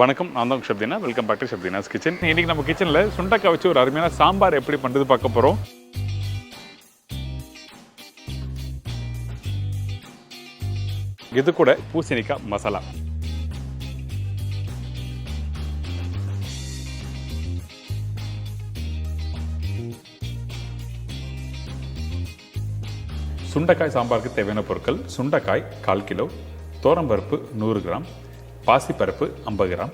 வணக்கம், நான் தான் chef Dheena. Welcome back to chef Dheena's kitchen. இன்றைக்கி நம்ம கிச்சனில் சுண்டக்காய் வச்சு ஒரு அருமையான சாம்பார் எப்படி பண்ணுறது பார்க்க போகிறோம். இது கூட பூசணிக்காய் மசாலா. சுண்டைக்காய் சாம்பாருக்கு தேவையான பொருட்கள்: சுண்டைக்காய் 1/4 கிலோ, தோரம்பருப்பு 100 கிராம், பாசிப்பருப்பு 50 கிராம்,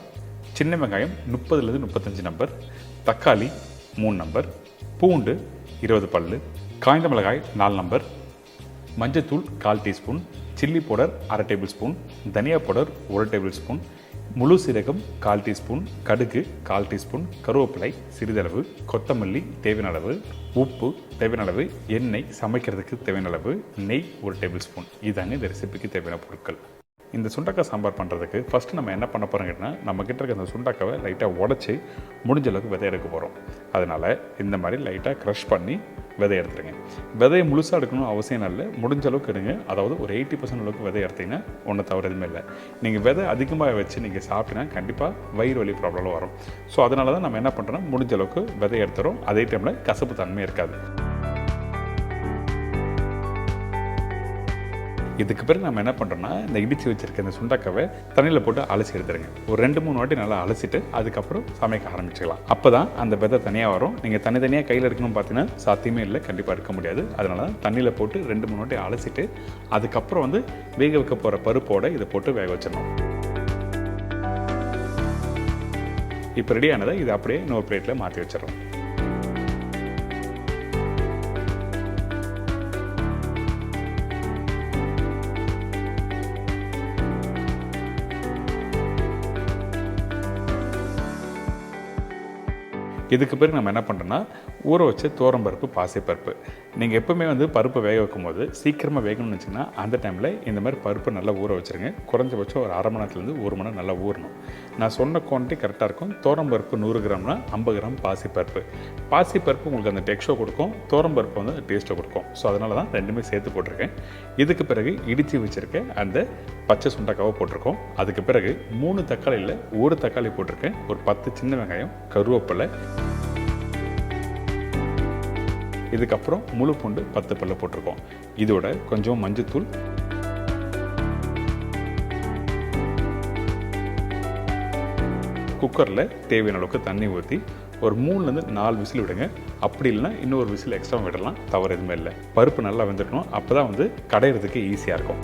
சின்ன வெங்காயம் 30லேருந்து 35 நம்பர், தக்காளி 3 நம்பர், பூண்டு 20 பல்லு, காய்ந்த மிளகாய் 4 நம்பர், மஞ்சத்தூள் 1/4 teaspoon, chilli powder 1/2 table spoon, தனியா பவுடர் 1 டேபிள் ஸ்பூன், முழு சீரகம் 1/4 டீஸ்பூன், கடுகு 1/4 டீஸ்பூன், கருவேப்பிலை சிறிதளவு, கொத்தமல்லி தேவையான அளவு, உப்பு தேவையான அளவு, எண்ணெய் சமைக்கிறதுக்கு தேவையான அளவு, நெய் 1 டேபிள் ஸ்பூன். இதாங்க இந்த ரெசிபிக்கு தேவையான பொருட்கள். இந்த சுண்டக்காய் சாம்பார் பண்ணுறதுக்கு ஃபஸ்ட்டு நம்ம என்ன பண்ண போகிறோம் கேட்டால், நம்மக்கிட்ட இருக்க அந்த சுண்டக்காவை லைட்டாக உடச்சி முடிஞ்ச அளவுக்கு விதை எடுக்க போகிறோம். அதனால் இந்த மாதிரி லைட்டாக க்ரஷ் பண்ணி விதை எடுத்துருங்க. விதையை முழுசாக எடுக்கணும் அவசியம் இல்லை, முடிஞ்ச அளவுக்கு எடுங்க. அதாவது ஒரு 80% அளவுக்கு விதை எடுத்திங்கன்னா ஒன்றும் தவறு எதுவுமே இல்லை. நீங்கள் விதை அதிகமாக வச்சு நீங்கள் சாப்பிட்டீங்கன்னா கண்டிப்பாக வயிறு வலி ப்ராப்ளம் வரும். ஸோ அதனால தான் நம்ம என்ன பண்ணுறோன்னா முடிஞ்ச அளவுக்கு விதை எடுத்துகிறோம். அதே டைமில் கசப்பு தன்மை இருக்காது. இதுக்கு பிறகு நம்ம என்ன பண்ணுறோன்னா, இந்த இடித்து வச்சுருக்க இந்த சுண்டக்காவை தண்ணியில் போட்டு அலசி எடுத்துருங்க. ஒரு 2-3 வாட்டி நல்லா அலசிட்டு அதுக்கப்புறம் சமைக்க ஆரம்பிச்சிக்கலாம். அப்போ தான் அந்த விதை தனியாக வரும். நீங்கள் தனித்தனியாக கையில் எடுக்கணும்னு பார்த்தீங்கன்னா சாத்தியமே இல்லை, கண்டிப்பாக எடுக்க முடியாது. அதனால தான் தண்ணியில் போட்டு 2-3 வாட்டி அலசிட்டு அதுக்கப்புறம் வேக வைக்க போகிற பருப்போடு இதை போட்டு வேக வச்சிடணும். இப்போ ரெடியானதை இதை அப்படியே இன்னொரு பிளேட்டில் மாற்றி வச்சிடறோம். இதுக்கு பிறகு நம்ம என்ன பண்ணுறோன்னா, ஊற வச்சு தோரம்பருப்பு, பாசிப்பருப்பு. நீங்கள் எப்போவுமே பருப்பு வேக வைக்கும் போது சீக்கிரமாக வேகணும்னு வச்சிங்கன்னா அந்த டைமில் இந்த மாதிரி பருப்பு நல்லா ஊற வச்சுருங்க. குறைஞ்சபட்சம் ஒரு 1/2 மணி நேரத்துலேருந்து 1 மணி நேரம் நல்லா ஊறணும். நான் சொன்ன குவான்டிட்டி கரெக்டாக இருக்கும். தோரம்பருப்பு 100 கிராம்னா 50 கிராம் பாசிப்பருப்பு. பாசிப்பருப்பு உங்களுக்கு அந்த டெக்ஸ்டர் கொடுக்கும், தோரம்பருப்பு டேஸ்ட்டை கொடுக்கும். ஸோ அதனால தான் ரெண்டுமே சேர்த்து போட்டிருக்கேன். இதுக்கு பிறகு இடித்து வச்சுருக்கேன் அந்த பச்சை சுண்டக்காவை போட்டிருக்கோம். அதுக்கு பிறகு 3 தக்காளியில் 1 தக்காளி போட்டிருக்கேன். ஒரு 10 சின்ன வெங்காயம், கருவேப்பிலை, இதுக்கப்புறம் முழு பூண்டு 10 பல்லு போட்டிருக்கோம். இதோட கொஞ்சம் மஞ்சத்தூள், குக்கரில் தேவையான அளவுக்கு தண்ணி ஊற்றி ஒரு 3லேருந்து 4 விசில் விடுங்க. அப்படி இல்லைன்னா இன்னொரு விசில் எக்ஸ்ட்ரா விடலாம், தவறு எதுவுமே இல்லை. பருப்பு நல்லா வெந்துடணும், அப்போ தான் கடையிறதுக்கு ஈஸியாக இருக்கும்.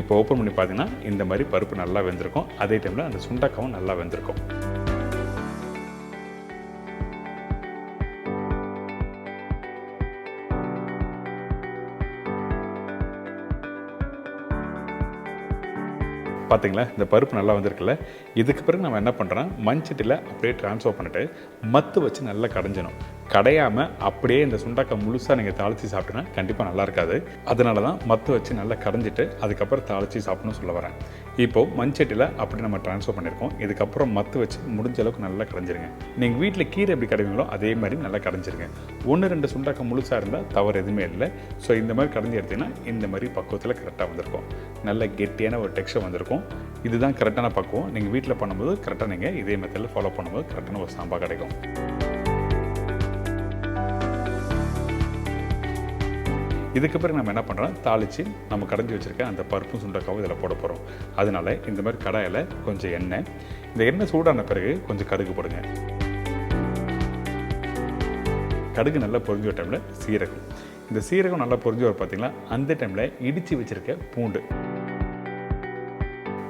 இப்போ ஓப்பன் பண்ணி பார்த்தீங்கன்னா இந்த மாதிரி பருப்பு நல்லா வெந்திருக்கும். அதே டைமில் அந்த சுண்டக்காவும் நல்லா வெந்திருக்கும். பார்த்தீங்களா, இந்த பருப்பு நல்லா வந்திருக்குல்ல. இதுக்கு பிறகு நம்ம என்ன பண்ணுறோன்னா, மண்சட்டியில் அப்படியே ட்ரான்ஸ்ஃபர் பண்ணிவிட்டு மத்து வச்சு நல்லா கடைஞ்சணும். கடையாமல் அப்படியே இந்த சுண்டக்காய் முழுசாக நீங்கள் தாளித்து சாப்பிட்டீங்கன்னா கண்டிப்பாக நல்லா இருக்காது. அதனால தான் மத்து வச்சு நல்லா கடைஞ்சிட்டு அதுக்கப்புறம் தாளித்து சாப்பிடணும்னு சொல்ல வரேன். இப்போது மண்சட்டியில் அப்படி நம்ம ட்ரான்ஸ்ஃபர் பண்ணியிருக்கோம். இதுக்கப்புறம் மத்து வச்சு முடிஞ்ச அளவுக்கு நல்லா கடைஞ்சிருங்க. நீங்கள் வீட்டில் கீரை எப்படி கடைவீங்களோ அதே மாதிரி நல்லா கடைஞ்சிருங்க. 1-2 சுண்டக்காய் முழுசாக இருந்தால் தவறு எதுவுமே இல்லை. ஸோ இந்த மாதிரி கடைஞ்சி எடுத்திங்கன்னா இந்த மாதிரி பக்குவத்தில் கரெக்டாக வந்திருக்கும். நல்ல கெட்டியான ஒரு டெக்ஸ்சர் வந்திருக்கும். இதுதான் கரெக்டான பக்குவம். நீங்கள் வீட்டில் பண்ணும்போது கரெக்டாக நீங்கள் இதே மெத்தடில் ஃபாலோ பண்ணும்போது கரெக்டான ஒரு சாம்பார் கிடைக்கும். இதுக்கு பிறகு நம்ம என்ன பண்ணுறோம், தாளித்து நம்ம கடைஞ்சி வச்சுருக்க அந்த பருப்பும் சுண்டக்காவும் இதில் போட போகிறோம். அதனால இந்த மாதிரி கடாயில் கொஞ்சம் எண்ணெய், இந்த எண்ணெய் சூடான பிறகு கொஞ்சம் கடுகு போடுங்க. கடுகு நல்லா பொரிஞ்ச டைமில் சீரகம். இந்த சீரகம் நல்லா பொரிஞ்சு வர பார்த்தீங்களா, அந்த டைமில் இடித்து வச்சுருக்க பூண்டு,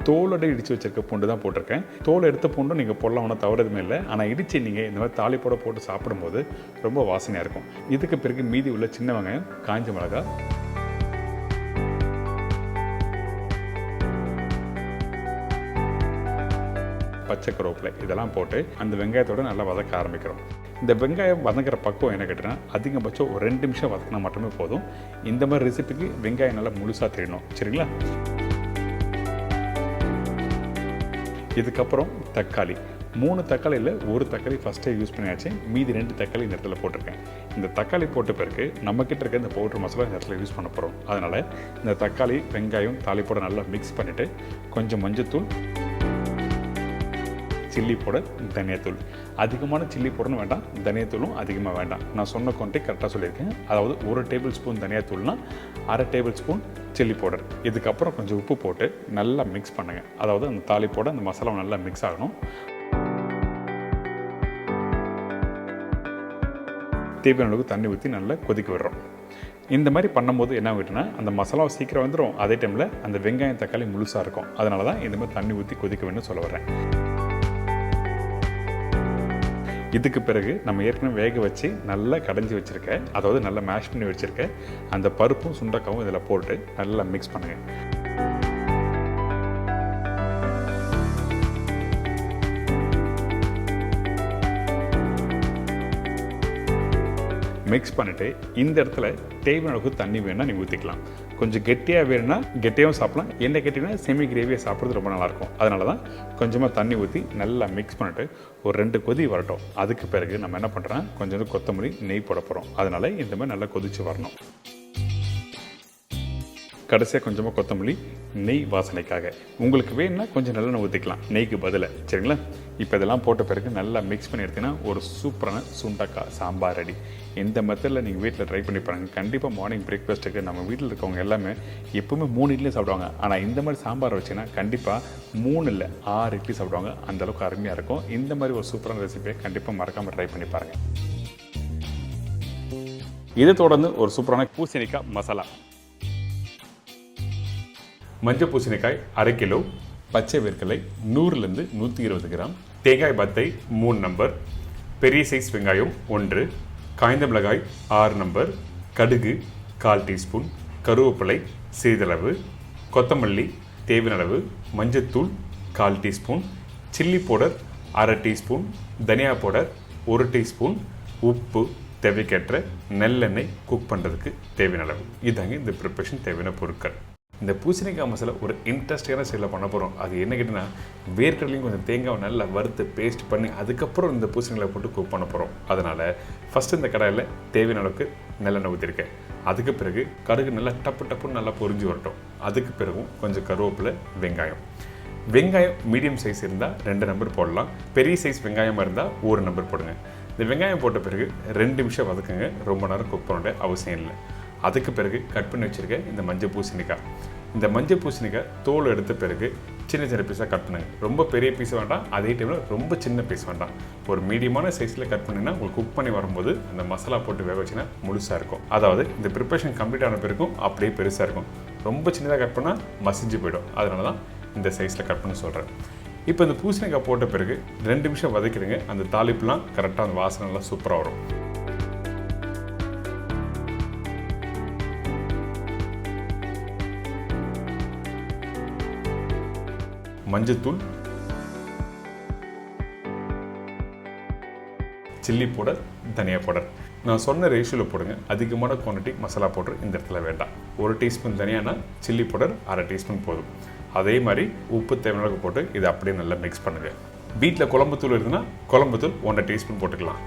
தோலோட இடித்து வச்சுருக்க பூண்டு தான் போட்டிருக்கேன். தோல் எடுத்த பூண்டும் நீங்கள் போடலாம், ஒன்றும் தவறு எதுவுமே இல்லை. ஆனால் இடித்து நீங்கள் இந்த மாதிரி தாளிப்போட போட்டு சாப்பிடும்போது ரொம்ப வாசனையாக இருக்கும். இதுக்கு பிறகு மீதி உள்ள சின்ன வெங்காயம், காஞ்ச மிளகாய், பச்சை கருவேப்பிலை இதெல்லாம் போட்டு அந்த வெங்காயத்தோடு நல்லா வதக்க ஆரம்பிக்கிறோம். இந்த வெங்காயம் வதங்குற பக்குவம் என்ன கேட்டீங்கன்னா, அதிகபட்சம் ஒரு 2 நிமிஷம் வதக்கினா மட்டுமே போதும். இந்த மாதிரி ரெசிபிக்கு வெங்காயம் நல்லா முழுசாக தெரியணும், சரிங்களா? இதுக்கப்புறம் தக்காளி 3 தக்காளியில் ஒரு தக்காளி ஃபஸ்ட்டே யூஸ் பண்ணியாச்சு, மீதி 2 தக்காளி இந்த இடத்துல போட்டிருக்கேன். இந்த தக்காளி போட்ட பிறகு நம்மக்கிட்ட இருக்க இந்த பவுடர் மசாலா இந்த இடத்துல யூஸ் பண்ண போகிறோம். அதனால் இந்த தக்காளி வெங்காயம் தாளிப்போட நல்லா மிக்ஸ் பண்ணிவிட்டு கொஞ்சம் மஞ்சத்தூள், சில்லி பவுடர், தனியாத்தூள். அதிகமான சில்லி பவுடர்னு வேண்டாம், தனியாத்தூளும் அதிகமாக வேண்டாம். நான் சொன்ன குவான்டிட்டி கரெக்டாக சொல்லியிருக்கேன். அதாவது 1 டேபிள் ஸ்பூன் தனியாத்தூள்னா 1/2 டேபிள் ஸ்பூன் சில்லி பவுடர். இதுக்கப்புறம் கொஞ்சம் உப்பு போட்டு நல்லா மிக்ஸ் பண்ணுங்கள். அதாவது அந்த தாளிப்போட அந்த மசாலா நல்லா மிக்ஸ் ஆகணும். தேவையான அளவுக்கு தண்ணி ஊற்றி நல்லா கொதிக்க விடுறோம். இந்த மாதிரி பண்ணும்போது என்ன ஆகிட்டுனா அந்த மசாலாவை சீக்கிரம் வந்துடும். அதே டைமில் அந்த வெங்காயம் தக்காளி முழுசாக இருக்கும். அதனால தான் இந்த மாதிரி தண்ணி ஊற்றி கொதிக்க வேணும்னு சொல்ல வரேன். இதுக்கு பிறகு நம்ம ஏற்கனவே வேக வச்சு நல்லா கடைஞ்சி வச்சுருக்கேன், அதாவது நல்லா மேஷ் பண்ணி வச்சுருக்கேன் அந்த பருப்பும் சுண்டக்காவும் இதில் போட்டு நல்லா மிக்ஸ் பண்ணுங்கள். மிக்ஸ் பண்ணிவிட்டு இந்த இடத்துல தேவையான அளவுக்கு தண்ணி வேணும்னா நீங்கள் ஊற்றிக்கலாம். கொஞ்சம் கெட்டியாக வேணும்னா கெட்டியாகவும் சாப்பிட்லாம். என்ன கேட்டிங்கன்னா செமி கிரேவியாக சாப்பிட்றது ரொம்ப நல்லாயிருக்கும். அதனால தான் கொஞ்சமாக தண்ணி ஊற்றி நல்லா மிக்ஸ் பண்ணிவிட்டு ஒரு 2 கொதி வரட்டும். அதுக்கு பிறகு நம்ம என்ன பண்ணுறோன்னா கொஞ்சம் கொத்தமல்லி, நெய் போட போகிறோம். அதனால் இந்த மாதிரி நல்லா கொதித்து வரணும். கடைசியாக கொஞ்சமாக கொத்தமல்லி, நெய் வாசனைக்காக. உங்களுக்கு வேணும்னா கொஞ்சம் நல்லெண்ணெய் ஊற்றிக்கலாம் நெய்க்கு பதிலாக, சரிங்களா? இப்போ இதெல்லாம் போட்ட பிறகு நல்லா மிக்ஸ் பண்ணி எடுத்தீங்கன்னா ஒரு சூப்பரான சுண்டக்காய் சாம்பார் ரெடி. இந்த மெத்தடில் நீங்கள் வீட்டில் ட்ரை பண்ணி பாருங்கள். கண்டிப்பாக மார்னிங் பிரேக்ஃபாஸ்ட்டுக்கு நம்ம வீட்டில் இருக்கவங்க எல்லாமே எப்போவுமே 3 இட்லி சாப்பிடுவாங்க. ஆனால் இந்த மாதிரி சாம்பார் வச்சிங்கன்னா கண்டிப்பாக 3 இல்லை 6 இட்லி சாப்பிடுவாங்க. அந்தளவுக்கு அருமையாக இருக்கும். இந்த மாதிரி ஒரு சூப்பரான ரெசிபியை கண்டிப்பாக மறக்காமல் ட்ரை பண்ணி பாருங்கள். இதை தொடர்ந்து ஒரு சூப்பரான பூசணிக்காய் மசாலா. மஞ்சள் பூசணிக்காய் 1/2 கிலோ, பச்சை வேர்க்கடலை 100லேருந்து 120 கிராம், தேங்காய் பத்தை 3 நம்பர், பெரிய சைஸ் வெங்காயம் 1, காய்ந்த மிளகாய் 6 நம்பர், கடுகு 1/4 டீஸ்பூன், கருவேப்பிலை சிறிதளவு, கொத்தமல்லி தேவையான அளவு, மஞ்சத்தூள் 1/4 டீஸ்பூன், சில்லி பவுடர் 1/2 டீஸ்பூன், தனியா பவுடர் 1 டீஸ்பூன், உப்பு தேவைக்கேற்ற, நல்லெண்ணெய் குக் பண்ணுறதுக்கு தேவையான அளவு. இதாங்க இந்த ப்ரிப்பரேஷன் தேவையான பொருட்கள். இந்த பூசணிக்காய் மசாலா ஒரு இன்ட்ரெஸ்டிங்கான ஸ்டைலில் பண்ண போகிறோம். அது என்ன கேட்டிங்கன்னா வேர்க்கடலையும் கொஞ்சம் தேங்காவை நல்லா வறுத்து பேஸ்ட் பண்ணி அதுக்கப்புறம் இந்த பூசணிக்காய் போட்டு குக் பண்ண போகிறோம். அதனால் ஃபஸ்ட்டு இந்த கடாயில் தேவையான அளவுக்கு நல்லெண்ணெய் ஊற்றிருக்கேன். அதுக்கு பிறகு கடுகு நல்லா டப்புன்னு நல்லா பொரிஞ்சு வரட்டும். அதுக்கு பிறகும் கொஞ்சம் கருவேப்பிலை, வெங்காயம் மீடியம் சைஸ் இருந்தால் 2 நம்பர் போடலாம். பெரிய சைஸ் வெங்காயமாக இருந்தால் 1 நம்பர் போடுங்க. இந்த வெங்காயம் போட்ட பிறகு 2 நிமிஷம் வதக்குங்க. ரொம்ப நேரம் குக் பண்ண அவசியம் இல்லை. அதுக்கு பிறகு கட் பண்ணி வச்சுருக்கேன் இந்த மஞ்சள் பூசணிக்காய். இந்த மஞ்சள் பூசணிக்காய் தோல் எடுத்த பிறகு சின்ன பீஸாக கட் பண்ணுங்கள். ரொம்ப பெரிய பீஸ் வேண்டாம், அதே டைமில் ரொம்ப சின்ன பீஸ் வேண்டாம். ஒரு மீடியமான சைஸில் கட் பண்ணிங்கன்னா உங்களுக்கு குக் பண்ணி வரும்போது அந்த மசாலா போட்டு வேக வச்சிங்கன்னா முழுசாக இருக்கும். அதாவது இந்த ப்ரிப்பரேஷன் கம்ப்ளீட் ஆன பிறகும் அப்படியே பெருசாக இருக்கும். ரொம்ப சின்னதாக கட் பண்ணால் மசிஞ்சு போயிடும். அதனால தான் இந்த சைஸில் கட் பண்ண சொல்கிறேன். இப்போ இந்த பூசணிக்காய் போட்ட பிறகு 2 நிமிஷம் வதக்கிடுங்க. அந்த தாளிப்புலாம் கரெக்டாக அந்த வாசனைலாம் சூப்பராக வரும். மஞ்சத்தூள், சில்லி பவுடர், தனியா பவுடர் நான் சொன்ன ரேஷியோவில் போடுங்க. அதிகமான குவான்டிட்டி மசாலா பவுடர் இந்த இடத்துல வேண்டாம். 1 டீஸ்பூன் தனியானா சில்லி பவுடர் 1/2 டீஸ்பூன் போதும். அதே மாதிரி உப்பு தேவையான போட்டு இதை அப்படியே நல்லா மிக்ஸ் பண்ணுங்கள். வீட்டில் குழம்புத்தூள் இருக்குன்னா குழம்புத்தூள் 1/2 டீஸ்பூன் போட்டுக்கலாம்.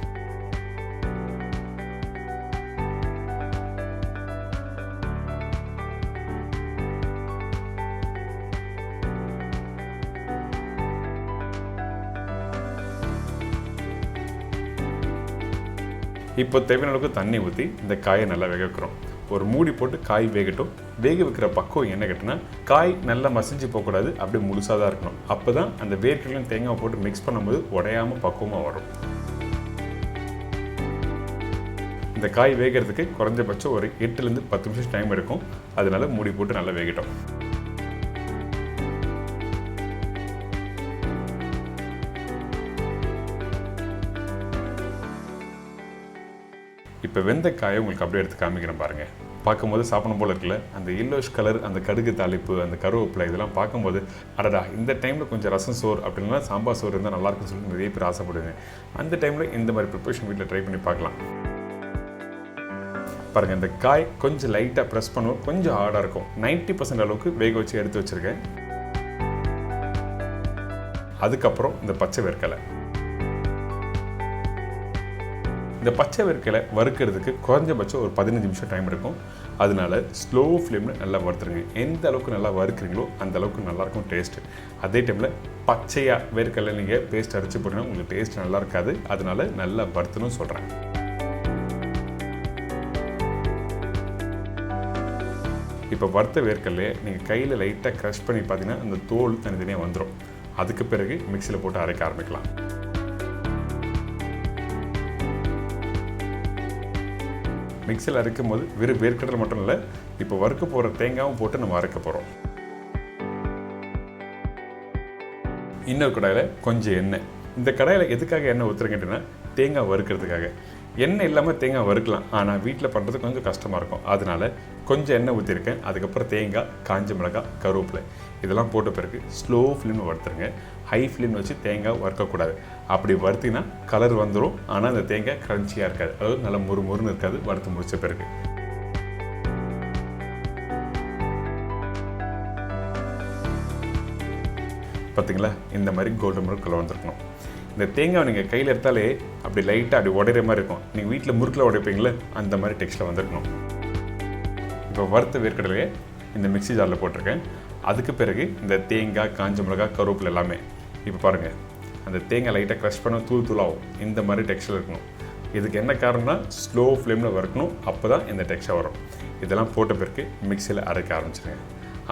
இப்போ தேவையான அளவுக்கு தண்ணி ஊற்றி இந்த காயை நல்லா வேக வைக்கிறோம். ஒரு மூடி போட்டு காய் வேகட்டும். வேக வைக்கிற பக்குவம் என்ன கேட்டினா காய் நல்லா மசிஞ்சு போகக்கூடாது, அப்படியே முழுசாக தான் இருக்கணும். அப்போ தான் அந்த வேர்க்கடலையும் தேங்காய் போட்டு மிக்ஸ் பண்ணும்போது உடையாமல் பக்குவமாக வரும். இந்த காய் வேகிறதுக்கு குறைஞ்சபட்சம் ஒரு 8லேருந்து 10 நிமிஷம் டைம் எடுக்கும். அதனால மூடி போட்டு நல்லா வேகட்டும். இப்போ வெந்த காயை உங்களுக்கு அப்படியே எடுத்து காமிக்கிறேன் பாருங்கள். பார்க்கும்போது சாப்பிடும் போல் இருக்குல்ல, அந்த எல்லோஷ் கலர், அந்த கடுகு தாளிப்பு, அந்த கருவேப்பிலை இதெல்லாம் பார்க்கும்போது அடடா இந்த டைமில் கொஞ்சம் ரசம் சோறு அப்படின்னா சாம்பார் சோறு இருந்தால் நல்லாயிருக்குன்னு சொல்லி நிறைய பேர் ஆசைப்படுங்க. அந்த டைமில் இந்த மாதிரி ப்ரிப்பரேஷன் வீட்டில் ட்ரை பண்ணி பார்க்கலாம். பாருங்கள், இந்த காய் கொஞ்சம் லைட்டாக ப்ரெஸ் பண்ணுவோம், கொஞ்சம் ஹார்டாக இருக்கும். 90% அளவுக்கு வேக வச்சு எடுத்து வச்சுருக்கேன். அதுக்கப்புறம் இந்த பச்சை வேர்க்கடலை. இந்த பச்சை வேர்க்கடலை வறுக்கிறதுக்கு குறைஞ்சபட்சம் ஒரு 15 நிமிஷம் டைம் இருக்கும். அதனால ஸ்லோ ஃப்ளேமில் நல்லா வறுத்துருங்க. எந்த அளவுக்கு நல்லா வறுக்கிறீங்களோ அந்த அளவுக்கு நல்லாயிருக்கும் டேஸ்ட்டு. அதே டைமில் பச்சையாக வேர்க்கடலை நீங்கள் பேஸ்ட் அரைச்சி போட்டிங்கன்னா உங்களுக்கு டேஸ்ட் நல்லா இருக்காது. அதனால நல்லா வறுத்துன்னு சொல்கிறேன். இப்போ வறுத்த வேர்க்கடலையை நீங்கள் கையில் லைட்டாக க்ரஷ் பண்ணி பார்த்தீங்கன்னா அந்த தோல் தனித்தனியாக வந்துடும். அதுக்கு பிறகு மிக்சியில் போட்டு அரைக்க ஆரம்பிக்கலாம். மிக்சியில் அரைக்கும் போது வெறும் வேர்க்கடலை மட்டும் இல்லை, இப்போ வறுக்க போகிற தேங்காயும் போட்டு நம்ம அரைக்க போகிறோம். இன்னொரு கடாயில் கொஞ்சம் எண்ணெய். இந்த கடாயில் எதுக்காக எண்ணெய் ஊற்றுறேங்கன்னா தேங்காய் வறுக்கிறதுக்காக. எண்ணெய் இல்லாமல் தேங்காய் வறுக்கலாம், ஆனால் வீட்டில் பண்ணுறது கொஞ்சம் கஷ்டமாக இருக்கும். அதனால கொஞ்சம் எண்ணெய் ஊற்றிருக்கேன். அதுக்கப்புறம் தேங்காய், காஞ்ச மிளகாய், கருவேப்பிலை இதெல்லாம் போட்ட பிறகு ஸ்லோ ஃப்ளேமில் வறுத்துருங்க. ஹை ஃப்ளேம் வச்சு தேங்காய் வறுக்கக்கூடாது. அப்படி வறுத்திங்கன்னா கலர் வந்துடும், ஆனால் அந்த தேங்காய் க்ரன்ச்சியாக இருக்காது, அதாவது நல்லா முறுமுறுன்னு இருக்காது வறுத்து முடித்த பிறகு. பார்த்தீங்களா, இந்த மாதிரி கோல்டன் ப்ரௌன் கலர் வந்துருக்கணும். இந்த தேங்காய் நீங்கள் கையில் எடுத்தாலே அப்படி லைட்டாக அப்படி உடையிற மாதிரி இருக்கும். நீங்கள் வீட்டில் முறுக்கில் உடைப்பீங்களே அந்த மாதிரி டெக்ஸ்டில் வந்துருக்கணும். இப்போ வறுத்த வேர்க்கடலையே இந்த மிக்ஸி ஜாரில் போட்டிருக்கேன். அதுக்கு பிறகு இந்த தேங்காய், காஞ்ச மிளகாய், கருவேப்பிலை எல்லாமே இப்போ பாருங்கள், அந்த தேங்காய் லைட்டாக க்ரஷ் பண்ண தூள் தூளாகும். இந்த மாதிரி டெக்ஸ்டில் இருக்கணும். இதுக்கு என்ன காரணம்னா ஸ்லோ ஃப்ளேமில் வறுக்கணும், அப்போ தான் இந்த டெக்ஸ்டர் வரும். இதெல்லாம் போட்ட பிறகு மிக்சியில் அரைக்க ஆரம்பிச்சிடுங்க.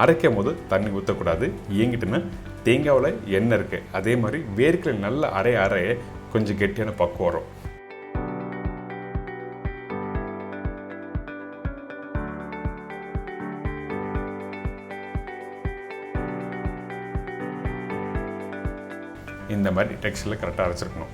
அரைக்கும் போது தண்ணி ஊற்றக்கூடாது. ஏங்கிட்டுன்னா தேங்காவில் எண்ணெய் இருக்குது, அதே மாதிரி வேர்க்கடலை நல்லா அரைய கொஞ்சம் கெட்டியான பக்குவம் வரும். இந்த மாதிரி டெக்ஸ்டரில் கரெக்டாக அரைச்சிருக்கணும்.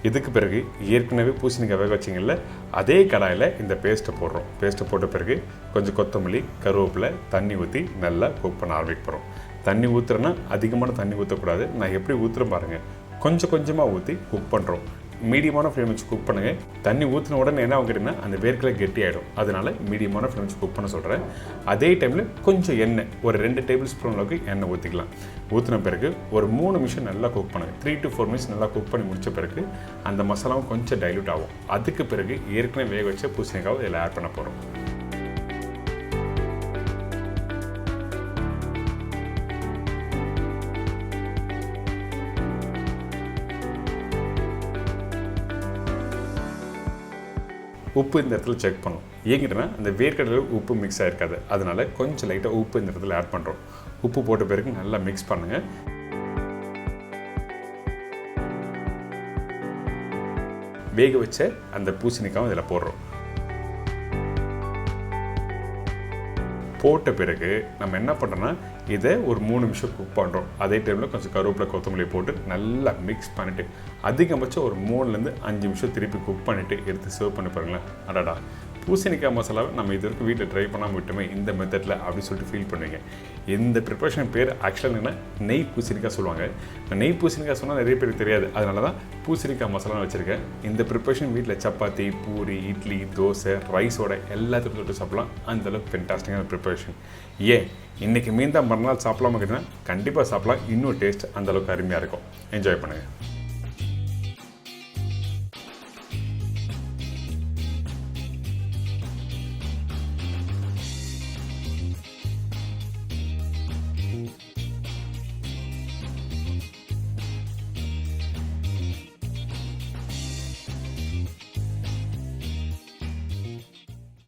இதுக்கு பிறகு ஏற்கனவே பூசணிக்காய் வேக வச்சிங்கல்ல, அதே கடாயில் இந்த பேஸ்ட்டை போடுறோம். பேஸ்ட்டை போட்ட பிறகு கொஞ்சம் கொத்தமல்லி, கருவேப்பிலை, தண்ணி ஊற்றி நல்லா குக் பண்ண ஆரம்பிக்க போகிறோம். தண்ணி ஊற்றுறேன்னா அதிகமான தண்ணி ஊற்றக்கூடாது. நான் எப்படி ஊற்றுறேன் பாருங்கள், கொஞ்சம் கொஞ்சமாக ஊற்றி குக் பண்ணுறோம். மீடியமான ஃப்ளேம் வச்சு குக் பண்ணுங்கள். தண்ணி ஊற்றின உடனே என்ன ஆகுதுன்னா அந்த வேர்க்கடலை கெட்டி ஆகிடும். அதனால் மீடியமான ஃப்ளேம் வச்சு குக் பண்ண சொல்கிறேன். அதே டைமில் கொஞ்சம் எண்ணெய், ஒரு 2 டேபிள் ஸ்பூன் அளவுக்கு எண்ணெய் ஊற்றிக்கலாம். ஊற்றின பிறகு ஒரு 3 நிமிஷம் நல்லா குக் பண்ணுங்கள். 3 to 4 மினிட்ஸ் நல்லா குக் பண்ணி முடித்த பிறகு அந்த மசாலாவும் கொஞ்சம் டைல்யூட் ஆகும். அதுக்கு பிறகு ஏற்கனவே வேக வச்ச பூசணிக்காவை இதில் ஆட் பண்ண போகிறோம். உப்பு இந்த இடத்துல செக் பண்ணணும். ஏங்கிட்டனா அந்த வேர்க்கடலையில் உப்பு மிக்ஸ் ஆகிருக்காது. அதனால் கொஞ்சம் லைட்டாக உப்பு இந்த இடத்துல ஆட் பண்ணுறோம். உப்பு போட்ட பிறகு நல்லா மிக்ஸ் பண்ணுங்கள். வேக வச்ச அந்த பூசணிக்காவும் இதில் போடுறோம். போட்ட பிறகு நம்ம என்ன பண்ணுறோன்னா இதை ஒரு 3 நிமிஷம் குக் பண்ணுறோம். அதே டைமில் கொஞ்சம் கருவேப்பிலை, கொத்தமல்லி போட்டு நல்லா மிக்ஸ் பண்ணிவிட்டு அதிகபட்சம் ஒரு 3 to 5 நிமிஷம் திருப்பி குக் பண்ணிவிட்டு எடுத்து சர்வ் பண்ணி பாருங்களேன். அடடா, பூசணிக்காய் மசாலாவை நம்ம இது வரைக்கும் வீட்டில் ட்ரை பண்ணாமல் விட்டோமே இந்த மெத்தடில் அப்படின்னு சொல்லிட்டு ஃபீல் பண்ணுவீங்க. இந்த ப்ரிப்பரேஷன் பேர் ஆக்சுவலாக என்னென்னா நெய் பூசணிக்காய் சொல்லுவாங்க. நெய் பூசணிக்காய் சொன்னால் நிறைய பேருக்கு தெரியாது. அதனால தான் பூசணிக்காய் மசாலா வச்சுருக்கேன். இந்த ப்ரிப்பரேஷன் வீட்டில் சப்பாத்தி, பூரி, இட்லி, தோசை, ரைஸோட எல்லாத்துக்கும் தொட்டு சாப்பிடலாம். அந்தளவுக்கு ஃபென்டாஸ்டிக்கான ப்ரிப்பரேஷன். ஏன் இன்றைக்கி மீன் தான் மறுநாள் சாப்பிடாம கேட்டிங்கன்னா கண்டிப்பாக சாப்பிடலாம். இன்னும் டேஸ்ட் அந்தளவுக்கு அருமையாக இருக்கும். என்ஜாய் பண்ணுங்கள்.